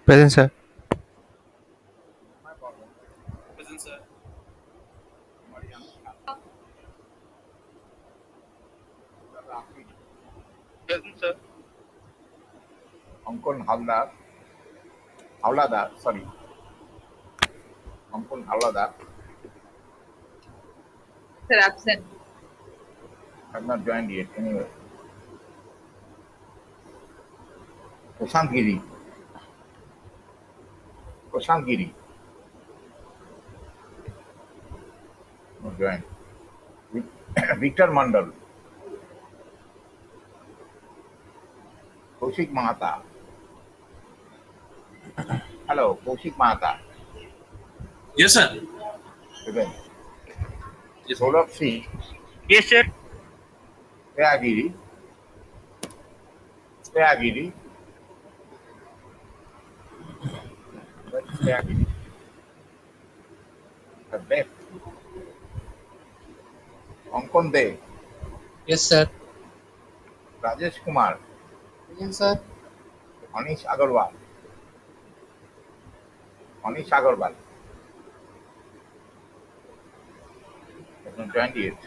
Present, sir. Present, sir. Present, sir. অঙ্কন Haldar Howlader sorry অঙ্কন Howlader Sir, absent. have not joined yet anyway. Prashant Giri not joined. Victor Mandal, Kaushik Mahata. Hello, Kaushik Mahata. Yes, sir. Present. Yes, Saurabh Singh, yes, sir. Stayagiri, Stayagiri, the left. Ankon De, Yes, sir. Rajesh Kumar, Yes, sir. Anish Agarwal, has not joined yet.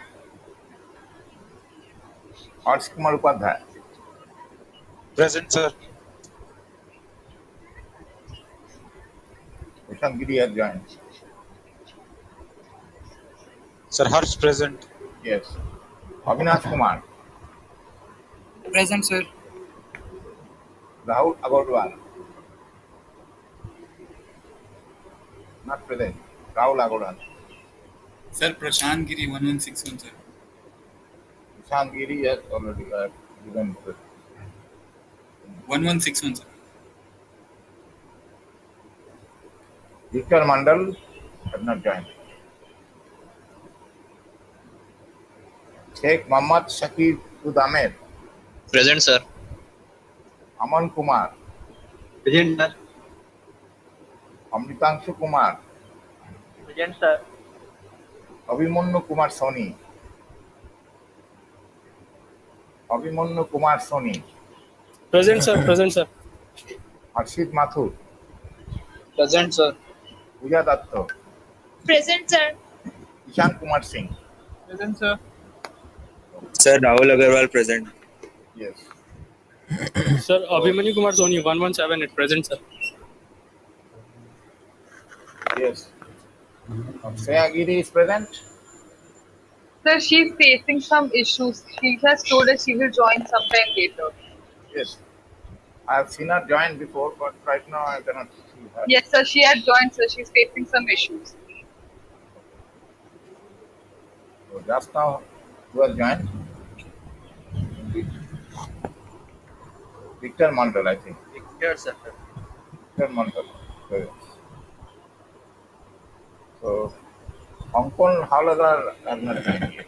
Harsh Kumar Upadhyay, Present, sir. Prashant Giri has joined. Sir, Harsh present. Yes. Avinash Kumar, Present, sir. Rahul Agarwal, not present. Rahul Agarwal, Sir, Prashant Giri 1161, sir. Prashant Giri has already given. 1161, sir. Victor Mandal has not joined. Sheikh Mohammad Shakir Ahmed, Present, sir. Aman Kumar, Present, sir. Amritanshu Kumar, Present, sir. Abhimanyu Kumar Soni, Present, sir. Present, sir. Harshit Mathur, Present, sir. Pooja Datto, Present, sir. Ishan Kumar Singh. Present, sir. Sir, Rahul Agarwal present. Yes. Sir, Abhimanyu Kumar Soni 117 at present, sir. Yes. Sayagiri is present. Sir, she's facing some issues. She has told us she will join sometime later. Yes. I have seen her join before, but right now I cannot see her. Yes, sir, she had joined, sir. She's facing some issues. So just now, who has joined? Victor Mandal, I think. Yes, sir. Victor Mandal. Yes. So, Ankon Howladar has not joined yet.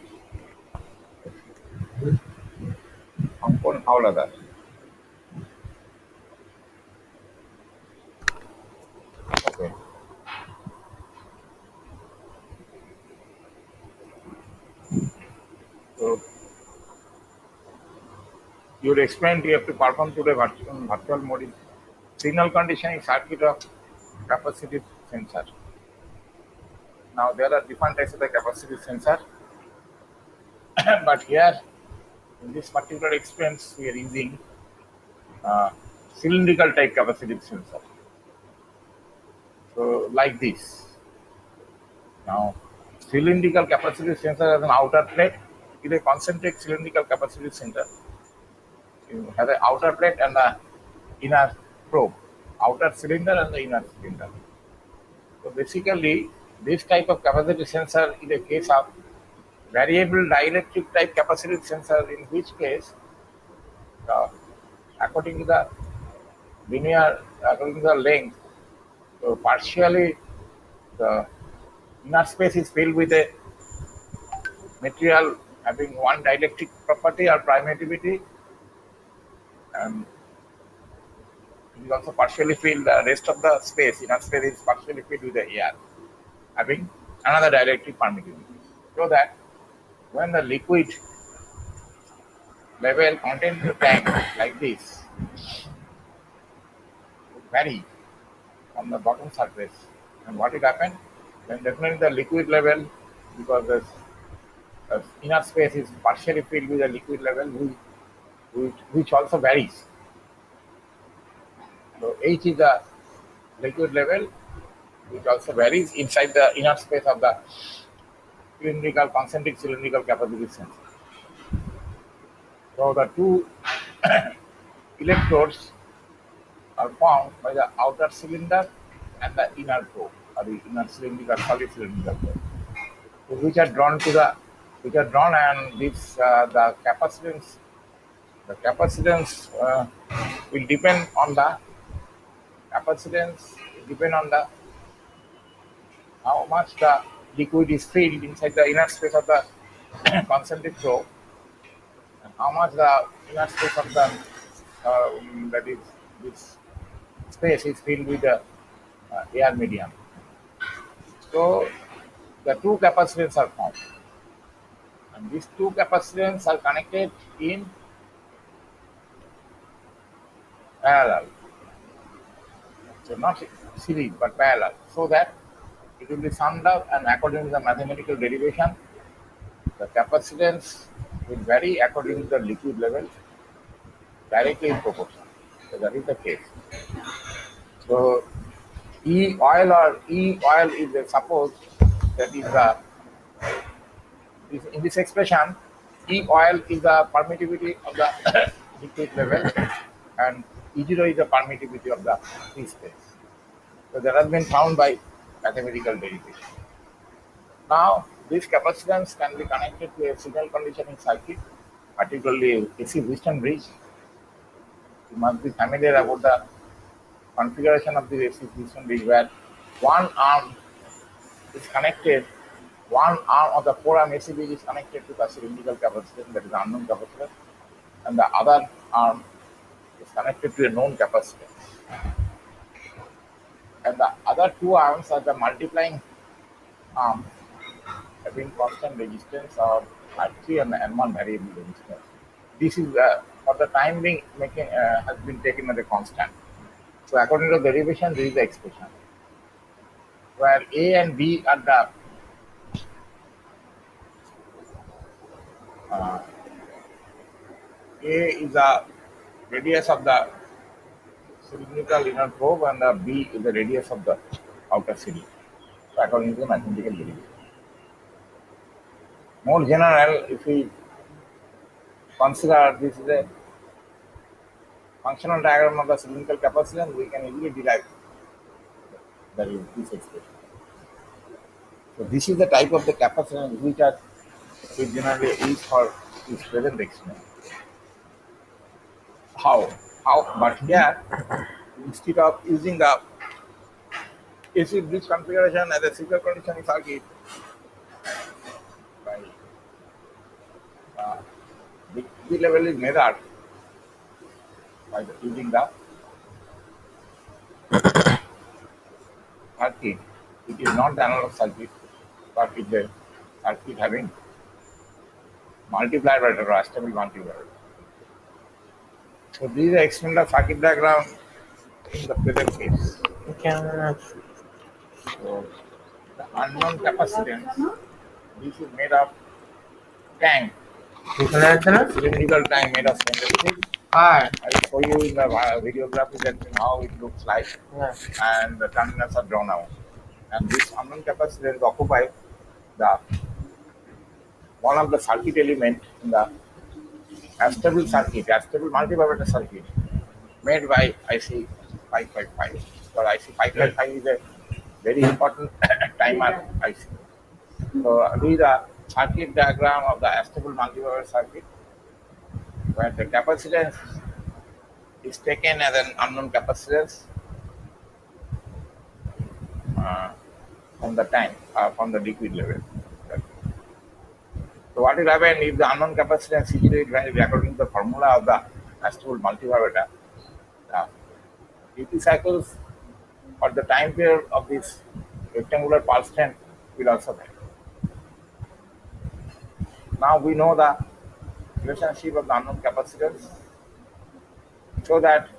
Ankon Howladar. Okay. So, you would explain you have to perform today virtual mode signal conditioning circuit of capacitive sensor. Now there are different types of the capacitive sensor, but here in this particular expense we are using cylindrical type capacitive sensor. So like this. Now cylindrical capacitive sensor has an outer plate. It is a concentric cylindrical capacitive sensor. You have an outer plate and the inner probe, outer cylinder and the inner cylinder. So basically, this type of capacitive sensor is a case of variable dielectric type capacitive sensor, in which case, according to the linear, according to the length, so partially the inner space is filled with a material having one dielectric property or permittivity, and it is also partially filled, the rest of the space, inner space is partially filled with the air, having another dielectric permittivity. So that when the liquid level contained in the tank like this would vary from the bottom surface. And what will happen? Then definitely the liquid level, because the inner space is partially filled with the liquid level, which also varies. So H is the liquid level, which also varies inside the inner space of the concentric cylindrical capacity sensor. So the two electrodes are formed by the outer cylinder and the inner probe, or the inner cylindrical solid cylindrical probe, so which are drawn, and this the capacitance will depend on the capacitance depend on the how much the liquid is filled inside the inner space of the concentric probe, and how much the inner space of the that is this space is filled with the air medium. So the two capacitors are formed, and these two capacitors are connected in parallel. So not series but parallel, so that it will be summed up, and according to the mathematical derivation, the capacitance will vary according to the liquid level directly in proportion. So that is the case. So E oil is suppose that is the in this expression, E oil is the permittivity of the liquid level, and E0 is the permittivity of the free space. So that has been found by mathematical derivation. Now, these capacitance can be connected to a signal conditioning circuit, particularly AC Wheatstone bridge. You must be familiar about the configuration of the AC Wheatstone bridge, where one arm is connected, one arm of the forearm AC bridge is connected to the cylindrical capacitor, that is the unknown capacitor, and the other arm is connected to a known capacitor. And the other two arms are the multiplying arms having constant resistance or R3 and M1 variable resistance. This is for the time being has been taken as a constant. So according to the derivation, there is the expression where A and B are the uh, A is the radius of the cylindrical inner probe, and the B is the radius of the outer cylinder. So according to the mathematical derivation. More general, if we consider this is a functional diagram of the cylindrical capacitance, we can easily derive this expression. So this is the type of the capacitance which generally used for this present experiment. How? But here, instead of using the AC bridge configuration as a signal conditioning circuit, by the level is measured by using the circuit. It is not the analog circuit, but it is a circuit having multiplier or astable multiplier. So this is the experimental circuit diagram in the present case. So the unknown capacitance, this is made of tank, cylindrical tank made of stainless steel. I will show you in the videography that how it looks like, and the terminals are drawn out. And this unknown capacitance occupy the one of the circuit element in the astable circuit, astable multivibrator circuit made by IC 555. So IC 555 is a very important timer IC. So this is a circuit diagram of the astable multivibrator circuit, where the capacitance is taken as an unknown capacitance from the tank, from the liquid level. So what will happen if the unknown capacitance is varies according to the formula of the astable multivibrator? Duty cycles or the time period of this rectangular pulse trend will also vary. Now we know the relationship of the unknown capacitance, so that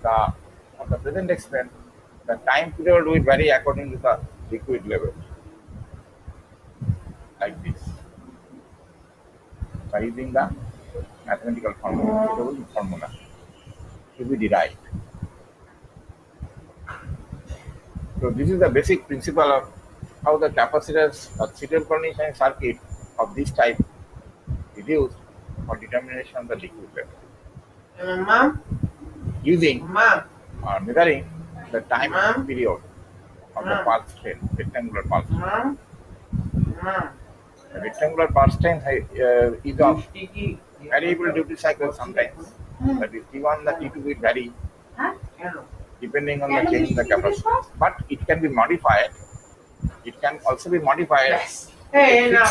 the on the present experiment, the time period will vary according to the liquid level, like this, by using the mathematical formula, suitable formula to be derived. So this is the basic principle of how the capacitors or serial conditioning circuit of this type is used for determination of the liquid level. Using or measuring the time period of the pulse train, rectangular pulse train. The rectangular pulse train is of variable duty cycle sometimes. That is T1, the T2 will vary depending on the change in the capacitance. But it can be modified. It can also be modified. Fixed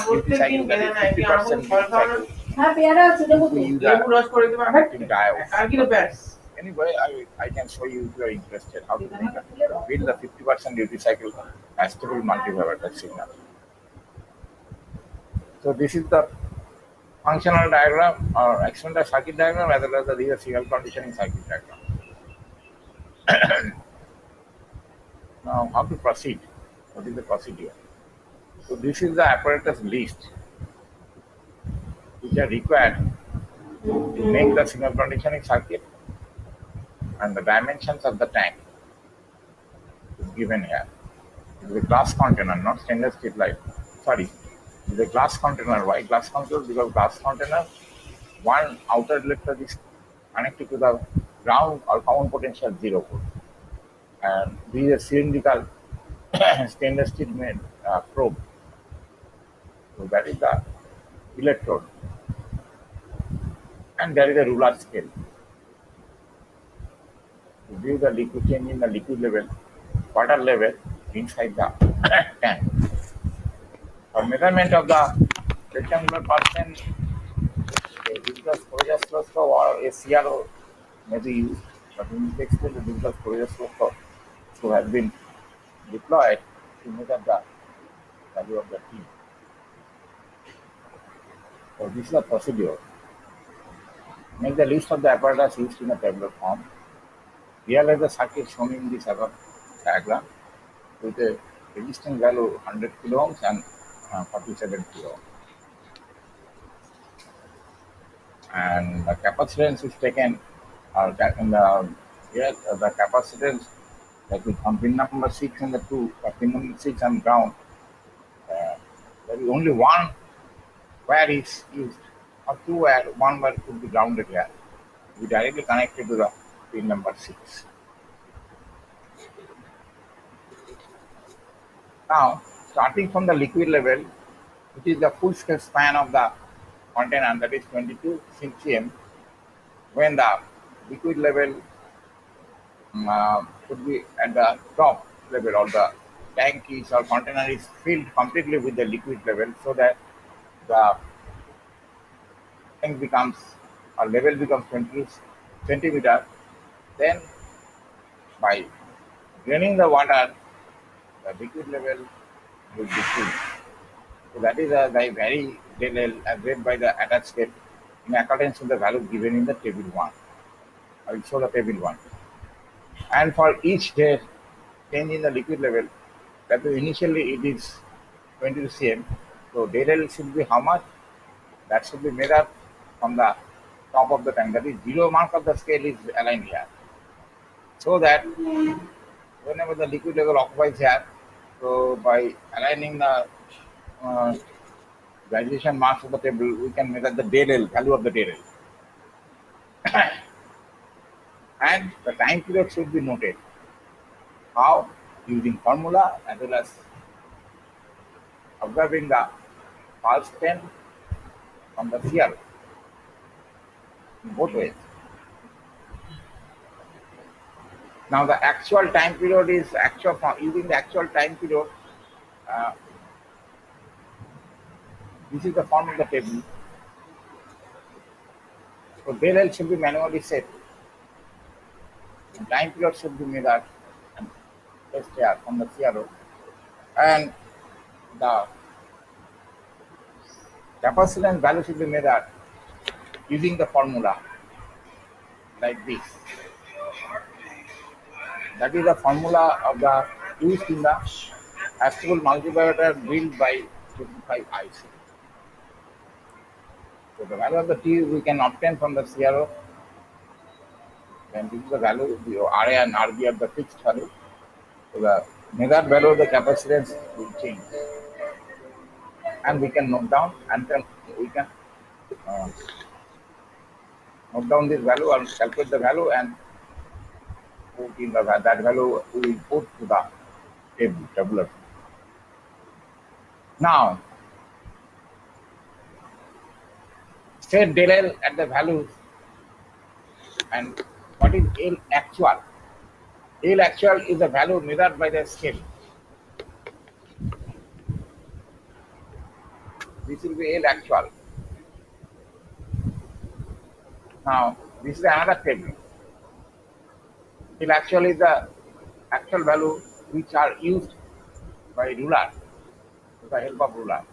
duty cycle, that is 50% duty cycle. If we use a connecting diodes. Anyway, I can show you if you are interested how to build the 50% duty cycle as stable multivibrator signal. So this is the functional diagram or experimental circuit diagram as well as the real serial conditioning circuit diagram. Now, how to proceed? What is the procedure? So this is the apparatus list which are required to make the signal conditioning circuit, and the dimensions of the tank is given here. It is a glass container, not stainless steel light. Sorry, it is a glass container. Why glass container? Because glass container, one outer electrode is connected to the ground or common potential 0 volt. And this is a cylindrical stainless steel made probe. So that is the electrode. And there is a ruler scale. To view the liquid change in the liquid level, water level inside the tank. For measurement of the rectangular percent, a digital storage oscilloscope or a CRO may be used, but in this extent, the digital storage oscilloscope has been deployed to measure the value of the T. So this is the procedure. Make the list of the apparatus used in a tabular form. Realize the circuit shown in this above diagram with a resistance value 100 kilo ohms and 47 kilo ohms. And the capacitance is taken, here the capacitance that is on pin number 6 and the 2, pin number 6 and ground, there is only one wire is used, or two wire, one wire could be grounded here. We directly connected to the pin number 6. Now, starting from the liquid level, which is the full scale span of the container, that is 22 cm, when the liquid level could be at the top level, or the tank is or container is filled completely with the liquid level, so that the tank becomes, or level becomes 20 centimeter. Then by draining the water, the liquid level will decrease. So that is the very del as read by the attached step in accordance with the value given in the table 1. I will show the table 1. And for each day change in the liquid level, that is initially it is 20 cm. So del should be how much? That should be made up from the top of the tank. That is 0 mark of the scale is aligned here. So that whenever the liquid level occupies here, so by aligning the graduation marks of the table, we can measure the del, value of the del. And the time period should be noted. How? Using formula as well as observing the pulse trend from the CRO in both ways. Now the actual time period is actual using the actual time period. This is the form of the table. So del L should be manually set. The time period should be measured and placed here from the CRO. And the capacitance value should be measured using the formula like this. That is the formula of the used in the astral multiplier built by 25 IC. So the value of the T we can obtain from the CRO. Then this is the value, the RA and RB are the fixed value. So the measured value of the capacitance will change. And we can note down and then we can note down this value and calculate the value and put in the that value we will put to the table tabular. Now set del L at the values and what is L actual? L actual is the value measured by the scale. This will be L actual. Now this is another table. L actual is the actual value which are used by ruler with the help of ruler.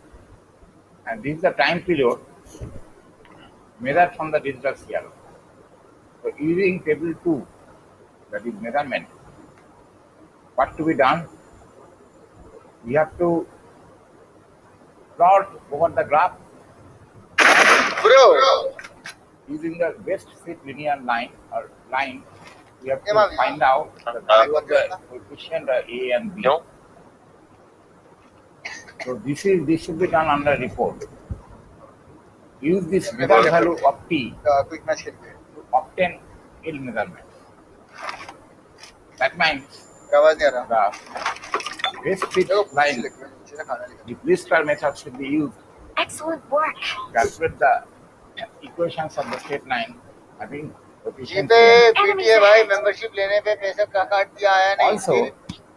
And this is the time period measured from the digital CRO. So using table 2, that is measurement, what to be done? We have to plot over the graph using the best fit linear line or line. We have to find out the value of the coefficient A and B. So this should be done under report. Use this measured value of T to obtain L measurement. That means the best fit line, the Bristol method should be used. Excellent work. Calculate the equations of the straight line having coefficient GPay A. PTA भाई membership लेने पे पैसा का काट दिया आया नहीं Also,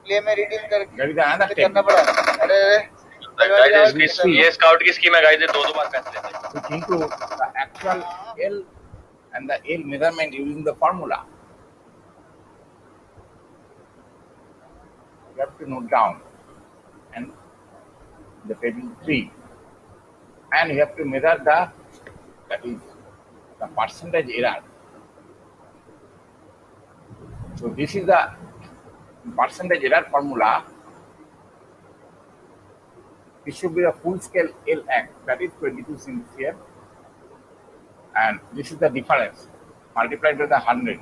play में रिडीम कर there is another करना technique पड़ा अरे ये स्काउट की स्कीम है गाइस, ये दो बार पैसे लेते हैं। which include the actual L and the L measurement using the formula. You have to note down and the table 3, and you have to measure the, that is the percentage error. So this is the percentage error formula. It should be a full scale LX, that is 22 cm, and this is the difference multiplied by the 100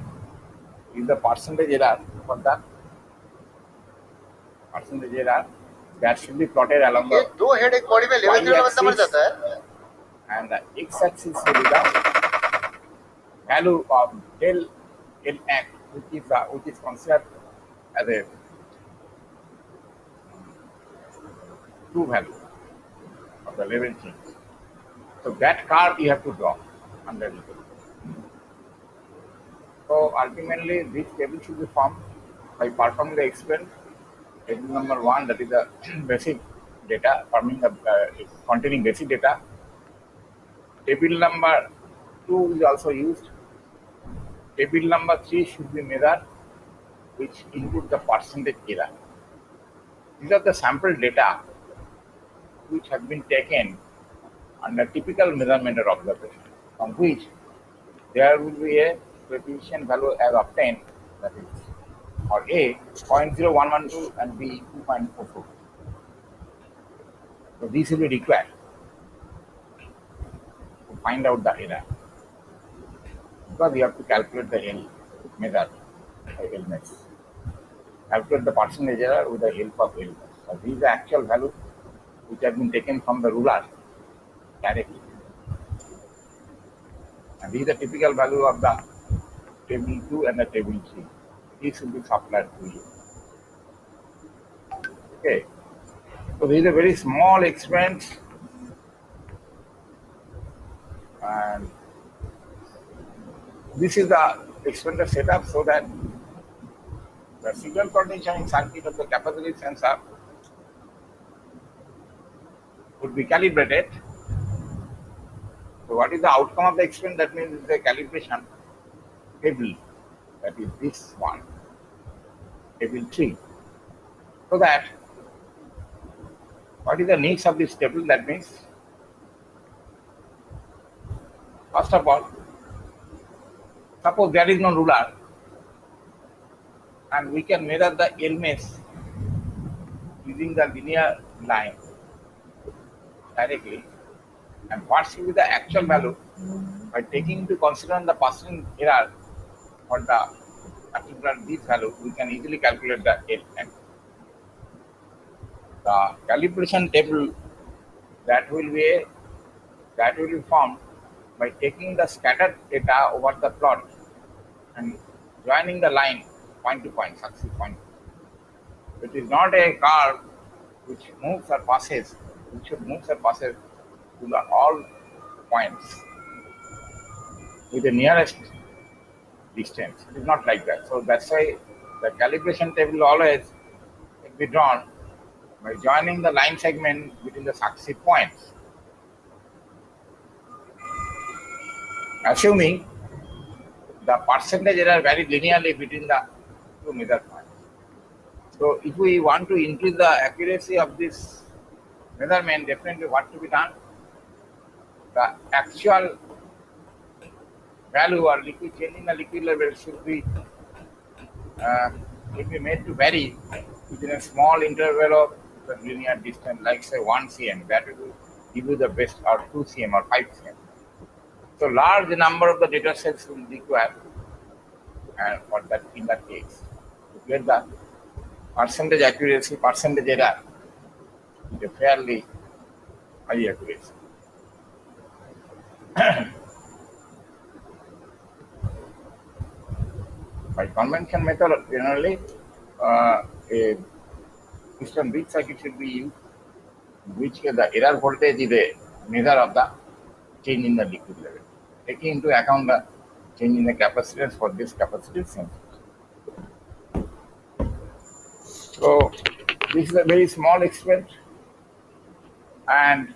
is the percentage error for the percentage error that should be plotted along the दो head एक body में level करने बंदा मर जाता है and the x-axis will be the value of del LX, which is considered as a true value of the level change. So that curve you have to draw under the table. So ultimately this table should be formed by performing the experiment. Table number 1, that is the basic data, containing basic data. Table number 2 is also used. Table number 3 should be measured, which includes the percentage error. These are the sample data which have been taken under typical measurement or observation, from which there will be a coefficient value as obtained, that is, or A 0.0112 and B 2.44. So these will be required to find out the error, because we have to calculate the L measure by L mesh. Calculate the percentage error with the help of L mesh. So these are the actual values which have been taken from the ruler directly. And these are the typical value of the table 2 and the table 3. These will be supplied to you. Okay. So this is a very small experiment, and this is the experiment setup so that the signal conditioning circuit of the capacitive sensor would be calibrated. So what is the outcome of the experiment? That means the calibration table, that is this one, table 3. So that what is the needs of this table? That means First of all, suppose there is no ruler and we can measure the illness using the linear line directly, and what should be the actual value by taking into consideration the percent error for the particular this value, we can easily calculate the LN. The calibration table that will be formed by taking the scattered data over the plot and joining the line point to point, successive point. It is not a curve which moves or passes, which should move or passes to the all points with the nearest distance. It is not like that. So that's why the calibration table always will be drawn by joining the line segment between the successive points. Assuming the percentage error varies linearly between the two measure points. So if we want to increase the accuracy of this measurement, definitely what to be done? The actual value or liquid change in the liquid level should be made to vary within a small interval of the linear distance, like say 1 cm. That will give you the best, or 2 cm or 5 cm. So large number of the data sets will require, and for that in that case, to get the percentage accuracy, percentage error, with a fairly high accuracy. By convention method, generally, a system bridge circuit should be used, in which case the error voltage is a measure of the change in the liquid level, taking into account the change in the capacitance for this capacitive sensor. So this is a very small experiment, and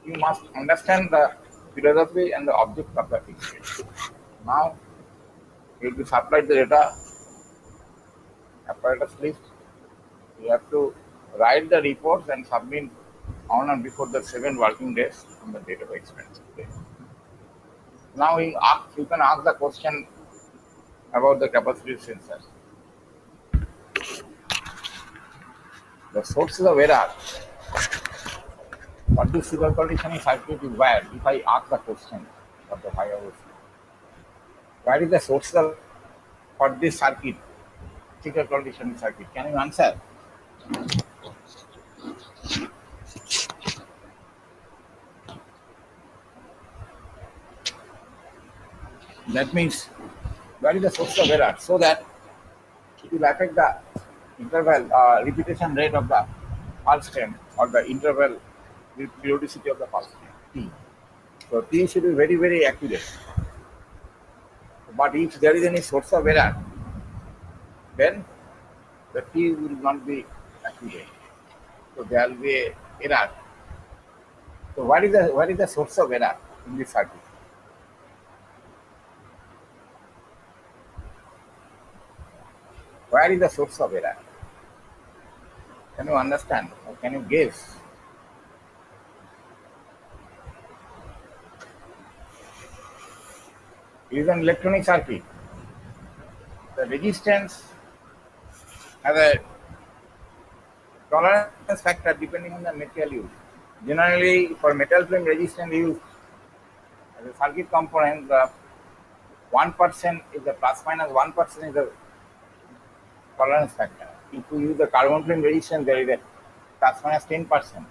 you must understand the philosophy and the object of the experiment. Now you will be supplied the data apparatus list. You have to write the reports and submit on and before the 7 working days from the date of expense. Now you can ask the question about the capacitive sensor. The sources of error. What this signal conditioning circuit is wired? If I ask the question of the 5 hours, where is the source of for this circuit, signal conditioning circuit? Can you answer? That means where is the source of error, so that it will affect the interval repetition rate of the pulse stem, or the interval periodicity of the pulse stem, T. So T should be very, very accurate. But if there is any source of error, then the T will not be accurate. So there will be a error. So what is the source of error in this circuit? Where is the source of error? Can you understand, or can you guess? It is an electronic circuit. The resistance has a tolerance factor depending on the material used. Generally, for metal frame resistance used as a circuit component, the 1% is the plus minus 1% is the tolerance factor. If you use the carbon frame resistance, there is a plus minus 10%.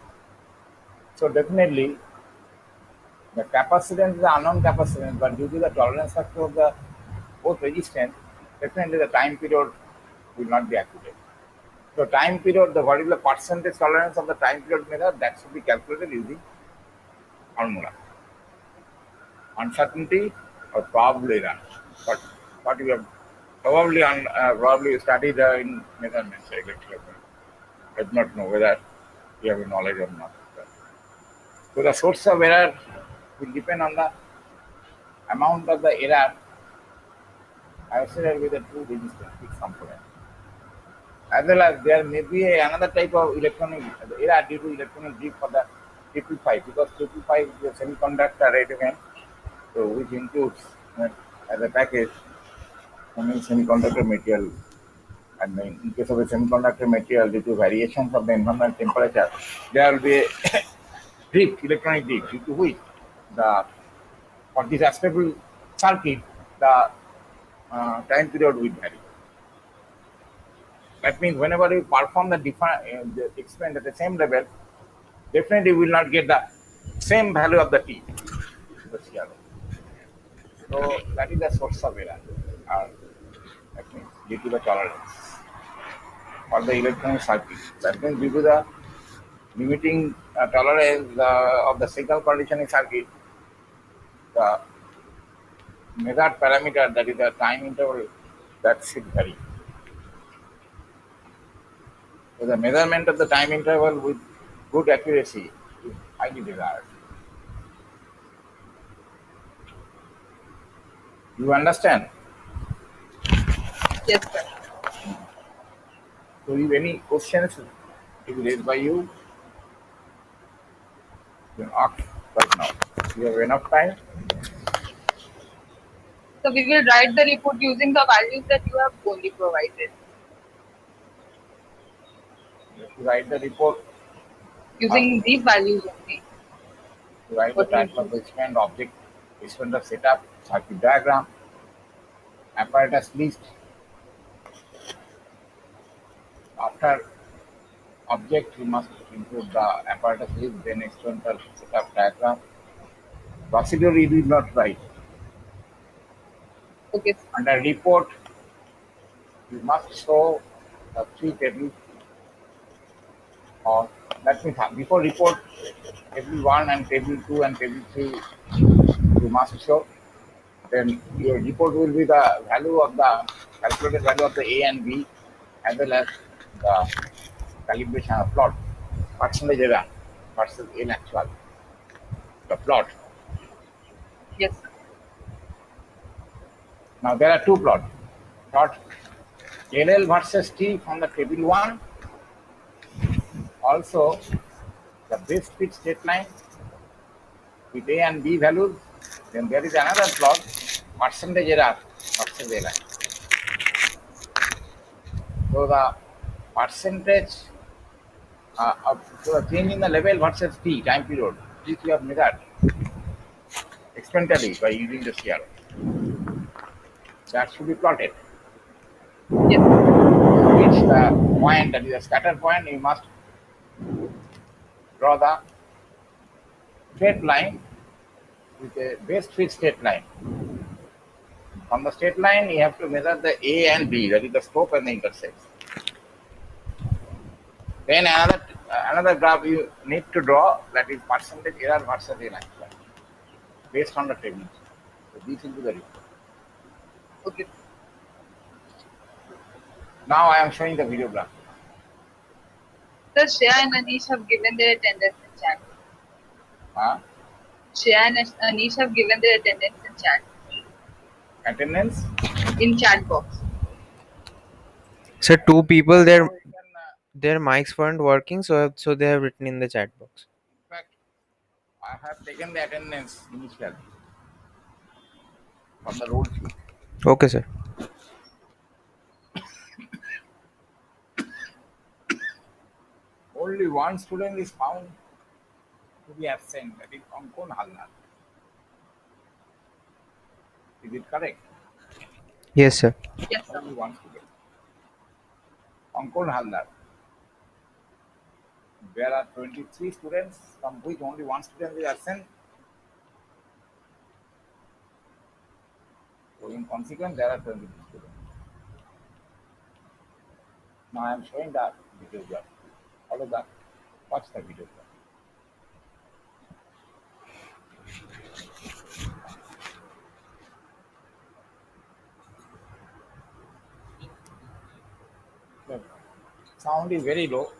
So definitely, the capacitance is the unknown capacitance, but due to the tolerance factor of the both resistance, definitely the time period will not be accurate. So time period, what is the percentage tolerance of the time period measure, that should be calculated using formula. Uncertainty or probable error. But what you have probably studied in measurements, electrical. I do not know whether you have knowledge or not. So the source of error will depend on the amount of the error associated with the two resistance fixed component. As well as there may be another type of electronic error due to electronic drift for the 555, because 555 is a semiconductor element So which includes as a package only semiconductor material. And in case of a semiconductor material, due to variations of the environment temperature, there will be a drift, electronic drift, due to which the for this astable circuit, the time period will vary. That means whenever you perform the experiment at the same level, definitely you will not get the same value of the T, the CRO. So that is the source of error. That means due to the tolerance for the electronic circuit. That means due to the limiting tolerance of the signal conditioning circuit, the measured parameter, that is the time interval, that should vary. So the measurement of the time interval with good accuracy is highly desired. You understand? Yes, sir. So if any questions to be raised by you, you can ask right now. You have enough time. So we will write the report using the values that you have only provided. You have to write the report, Using these values only. write the What we types of the experiment, object, experiment of setup, circuit diagram, apparatus list. After object, you must include the apparatus list, then experimental setup diagram. Procedure you did not write. okay, sir. Under report, you must show the three tables, or that means before report, table 1 and table 2 and table 3 you must show. Then your report will be the value of the calculated value of the A and B, as well as the calibration of plot, percentage error versus in actual, the plot. Yes, sir. Now there are two plots. Plot LL versus T from the table 1, also the base fit state line with A and B values. Then there is another plot, percentage error versus A line. So the percentage so the change in the level versus T time period, this we have measured experimentally by using the CRO. That should be plotted. Yes. Reach the point, that is a scatter point, you must draw the straight line with a base fit straight line. From the straight line, you have to measure the A and B, that is the slope and the intercept. Then another graph you need to draw, that is percentage error versus A line, based on the table. So this will be the report. Okay. Now I am showing the video graph. Sir, Shreya and Anish have given their attendance in chat. Shreya and Anish have given their attendance in chat. Attendance. In chat box. Sir, two people Now you can, their mics weren't working, so they have written in the chat box. in fact, I have taken the attendance initially from the roll sheet. Okay, sir. Only one student is found to be absent, that is Ankon Halnar. Is it correct? Yes, sir. Yes, sir. Only one student. Ankon Halnar. There are 23 students, from which only one student is absent. So in consequence, there are 23 students. Now I am showing the video graph. Follow that. Watch the video graph. The sound is very low.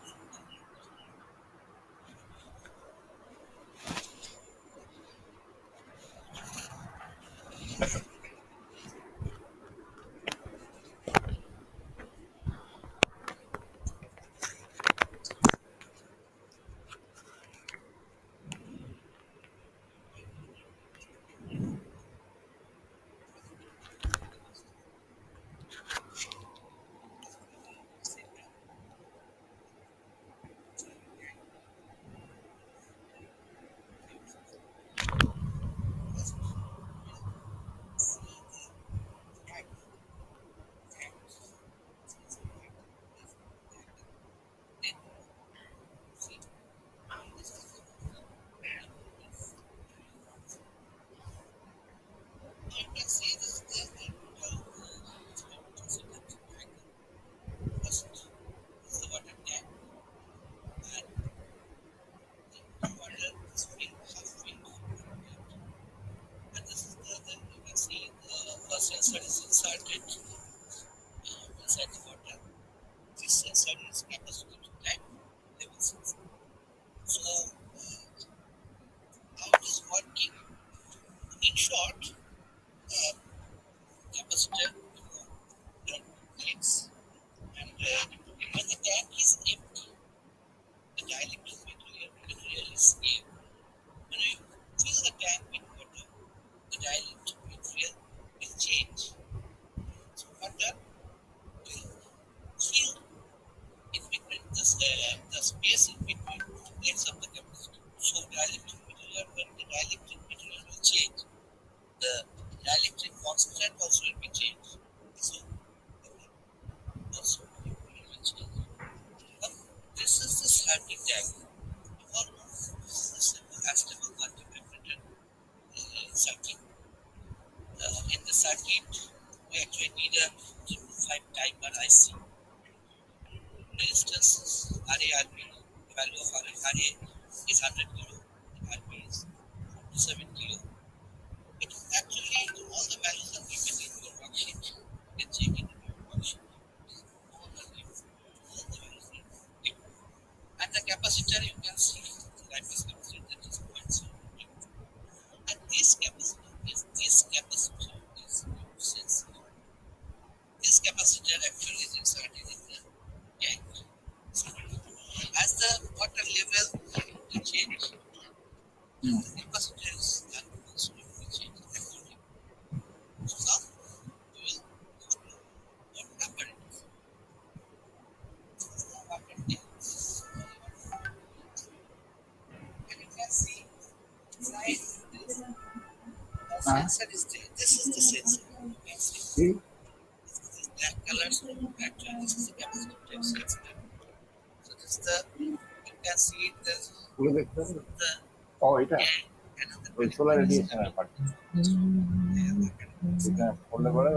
See? খুলে দেখতে হবে। ও এটা ওই solar রেডিয়েশনের part এটা করলে পরে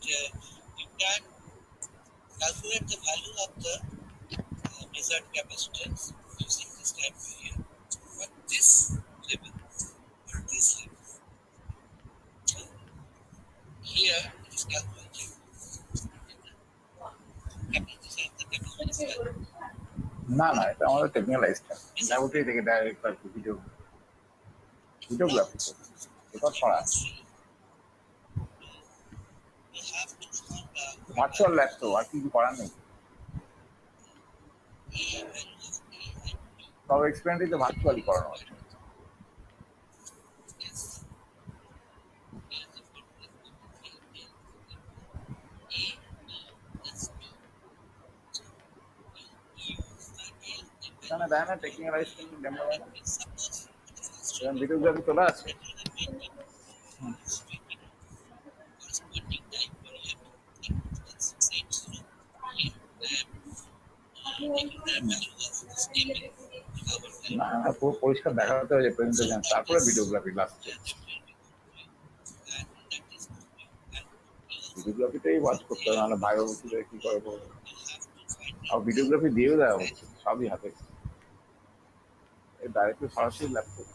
you can calculate the value of the measured capacitance using this time period. But this level, or this level, here it is calculated capacitance of the capacitance value. না না এটা আমাদের টেকনিক্যাল এক্সপেন্স ল্যাবরেটরি থেকে direct আর কি videography record করা We have to find the virtual lab তো আর কিছু করার নেই A value of A and B. সব এক্সপেরিমেন্টই তো ভার্চুয়ালি করানো হচ্ছে Yes. Here is the formula for A, B plus B. So we use the A এখানে দেয় না টেকনিক্যাল এক্সপেরিমেন্ট ডেমো দেয় না and suppose for the first এখানে ভিডিওগ্রাফি চলে আসছে 120 corresponding time period equals 680 here and taking the value of the statement our না না পুরো পরিষ্কার দেখাতে হবে প্রেজেন্টেশন তারপরে ভিডিওগ্রাফি লাস্টে and that is and ভিডিওগ্রাফিটাই ওয়াচ করতে হবে নাহলে বাইরে কি করে বলবো you have to find আর ভিডিওগ্রাফি দিয়েও দেওয়া হচ্ছে সবই হাতে ডাইরেক্টলি সরাসরি laptop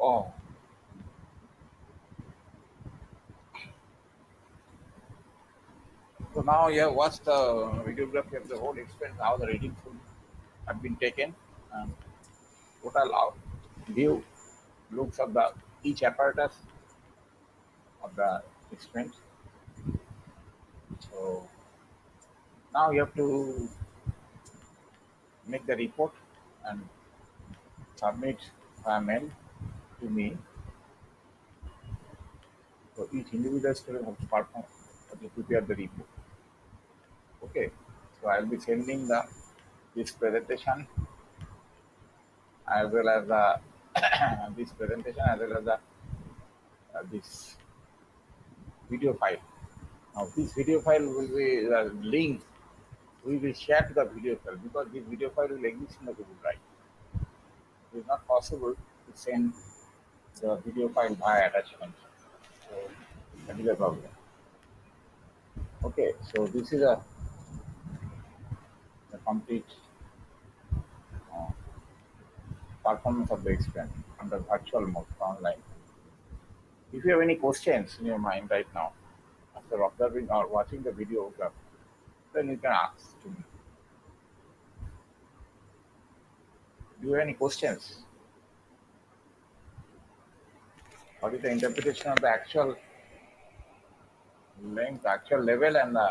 Oh, so now you have watched the videography of the whole expense, how the readings have been taken, and total view looks of the each apparatus of the expense. So now you have to make the report and submit by mail to me. So each individual student has to perform, has to prepare the report. Okay, so I'll be sending this presentation as well as the this presentation as well as this video file. Now this video file will be the link we will share to the video file because this video file will exist in the Google Drive. It is not possible to send the video file via attachment. So that is a problem. Okay, so this is the complete performance of the experiment under virtual mode online. If you have any questions in your mind right now, after observing or watching the video, then you can ask to me. Do you have any questions? What is the interpretation of the actual length, actual level, and the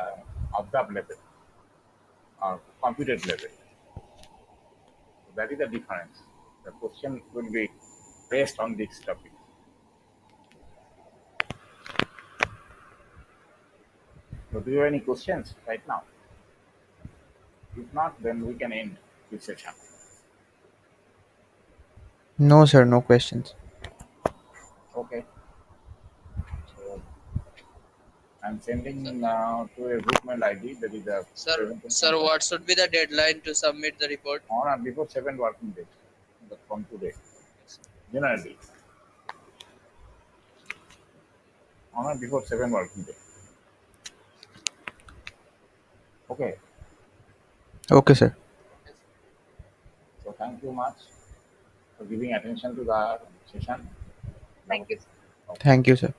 observed level or computed level? That is the difference. The question will be based on this topic. So, do you have any questions right now? If not, then we can end this session. No, sir, no questions. Okay. So, I'm sending now to a group mail ID that is a Sir, what should be the deadline to submit the report? on or before 7 working days from today. Generally, on or before 7 working days. Okay. Okay, sir. So thank you much for giving attention to the session. Thank you. Thank you, sir.